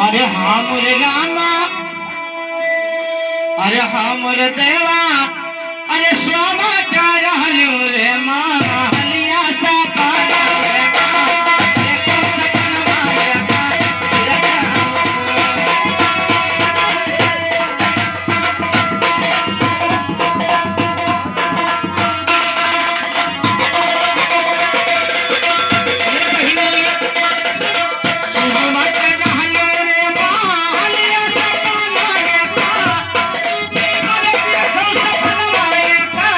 अरे हा मोरे रामा, अरे हा मोरे देवा, अरे स्वामाच्या राहिलो रे मालिया सापाला रे का, रे सपन माया का,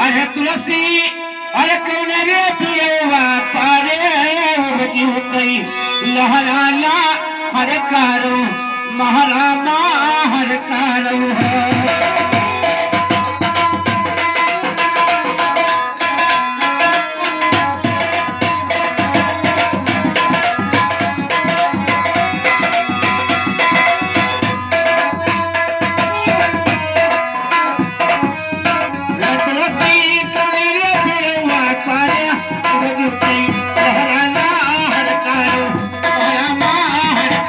अरे तुलसी, अरे कौन रे पियवा तारे उबती होतई लहराला हर कारो महारामा हर कारो है।